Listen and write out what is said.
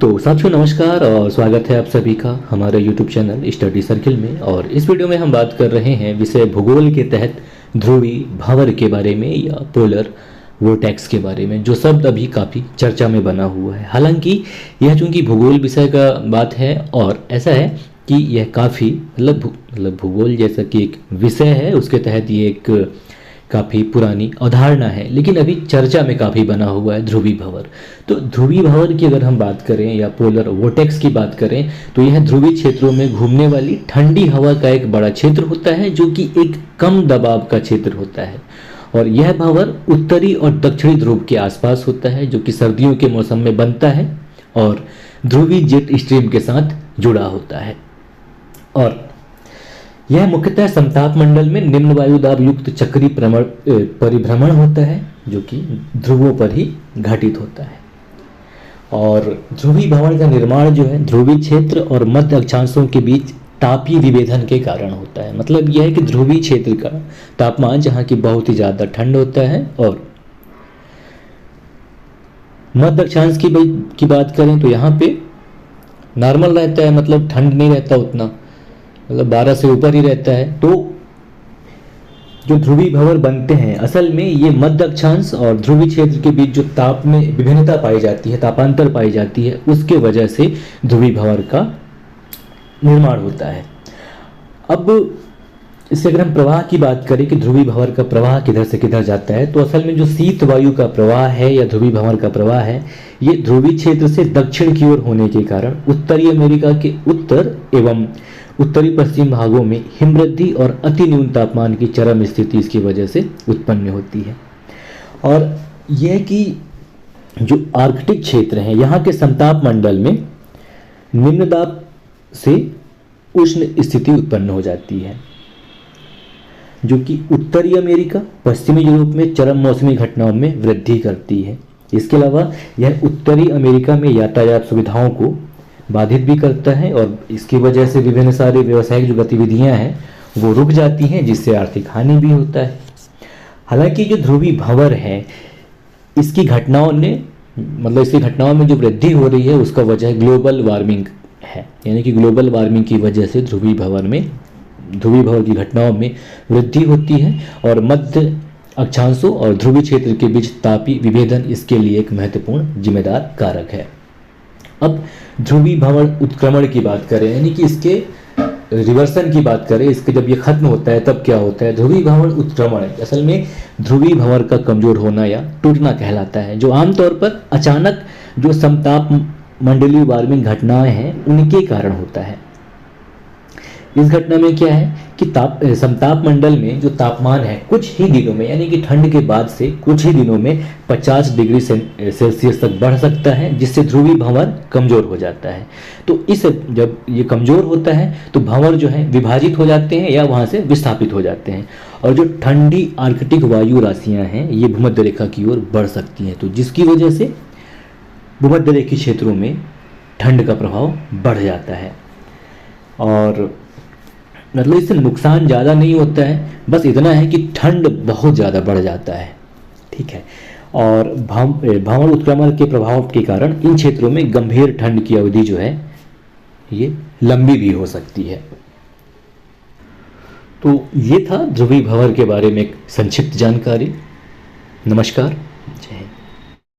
तो साथियों नमस्कार और स्वागत है आप सभी का हमारे YouTube चैनल स्टडी सर्किल में। और इस वीडियो में हम बात कर रहे हैं विषय भूगोल के तहत ध्रुवी भंवर के बारे में या पोलर वोर्टेक्स के बारे में, जो शब्द अभी काफ़ी चर्चा में बना हुआ है। हालांकि यह चूंकि भूगोल विषय का बात है और ऐसा है कि यह काफ़ी मतलब भूगोल जैसा कि एक विषय है, उसके तहत ये एक काफ़ी पुरानी अवधारणा है, लेकिन अभी चर्चा में काफ़ी बना हुआ है ध्रुवी भंवर। तो ध्रुवी भंवर की अगर हम बात करें या पोलर वोर्टेक्स की बात करें तो यह ध्रुवी क्षेत्रों में घूमने वाली ठंडी हवा का एक बड़ा क्षेत्र होता है, जो कि एक कम दबाव का क्षेत्र होता है। और यह भंवर उत्तरी और दक्षिणी ध्रुव के आसपास होता है, जो कि सर्दियों के मौसम में बनता है और ध्रुवी जेट स्ट्रीम के साथ जुड़ा होता है। और यह मुख्यतः समताप मंडल में निम्न वायुदाब युक्त चक्री परिभ्रमण होता है, जो कि ध्रुवों पर ही घटित होता है। और ध्रुवी भंवर का निर्माण जो है ध्रुवी क्षेत्र और मध्य अक्षांशों के बीच तापीय विभेदन के कारण होता है। मतलब यह है कि ध्रुवी क्षेत्र का तापमान जहाँ की बहुत ही ज़्यादा ठंड होता है और मध्य अक्षांश की बात करें तो यहाँ पे नॉर्मल रहता है, मतलब ठंड नहीं रहता उतना, मतलब 12 से ऊपर ही रहता है। तो जो ध्रुवी भंवर बनते हैं असल में ये मध्य अक्षांश और ध्रुवी क्षेत्र के बीच जो ताप में विभिन्नता पाई जाती है, तापांतर पाई जाती है, उसके वजह से ध्रुवी भंवर का निर्माण होता है। अब इससे अगर हम प्रवाह की बात करें कि ध्रुवी भंवर का प्रवाह किधर से किधर जाता है, तो असल में जो शीत वायु का प्रवाह है या ध्रुवी भंवर का प्रवाह है, ये ध्रुवी क्षेत्र से दक्षिण की ओर होने के कारण उत्तरी अमेरिका के उत्तर एवं उत्तरी पश्चिम भागों में हिमवृद्धि और अति न्यून तापमान की चरम स्थिति इसकी वजह से उत्पन्न होती है। और यह कि जो आर्कटिक क्षेत्र हैं यहाँ के समताप मंडल में निम्न दाब से उष्ण स्थिति उत्पन्न हो जाती है, जो कि उत्तरी अमेरिका पश्चिमी यूरोप में चरम मौसमी घटनाओं में वृद्धि करती है। इसके अलावा यह उत्तरी अमेरिका में यातायात सुविधाओं को बाधित भी करता है और इसकी वजह से विभिन्न सारी व्यावसायिक जो गतिविधियां हैं वो रुक जाती हैं, जिससे आर्थिक हानि भी होता है। हालांकि जो ध्रुवी भंवर है इसकी घटनाओं में जो वृद्धि हो रही है उसका वजह ग्लोबल वार्मिंग है, यानी कि ग्लोबल वार्मिंग की वजह से ध्रुवी भंवर की घटनाओं में वृद्धि होती है और मध्य अक्षांशों और ध्रुवी क्षेत्र के बीच तापीय विभेदन इसके लिए एक महत्वपूर्ण जिम्मेदार कारक है। अब ध्रुवी भंवर उत्क्रमण की बात करें, यानी कि इसके रिवर्सन की बात करें, इसके जब ये खत्म होता है तब क्या होता है। ध्रुवी भंवर उत्क्रमण असल में ध्रुवी भंवर का कमजोर होना या टूटना कहलाता है, जो आमतौर पर अचानक जो समताप मंडलीय वार्मिंग घटनाएं हैं उनके कारण होता है। इस घटना में क्या है कि समताप मंडल में जो तापमान है कुछ ही दिनों में, यानी कि ठंड के बाद से कुछ ही दिनों में 50 डिग्री सेल्सियस तक बढ़ सकता है, जिससे ध्रुवी भंवर कमजोर हो जाता है। तो जब ये कमजोर होता है तो भंवर जो है विभाजित हो जाते हैं या वहां से विस्थापित हो जाते हैं और जो ठंडी आर्कटिक वायु राशियां हैं ये भूमध्य रेखा की ओर बढ़ सकती हैं, तो जिसकी वजह से भूमध्य रेखी क्षेत्रों में ठंड का प्रभाव बढ़ जाता है। और मतलब इससे नुकसान ज़्यादा नहीं होता है, बस इतना है कि ठंड बहुत ज़्यादा बढ़ जाता है, ठीक है। और भंवर उत्क्रमण के प्रभाव के कारण इन क्षेत्रों में गंभीर ठंड की अवधि जो है ये लंबी भी हो सकती है। तो ये था ध्रुवी भंवर के बारे में एक संक्षिप्त जानकारी। नमस्कार, जय हिंद।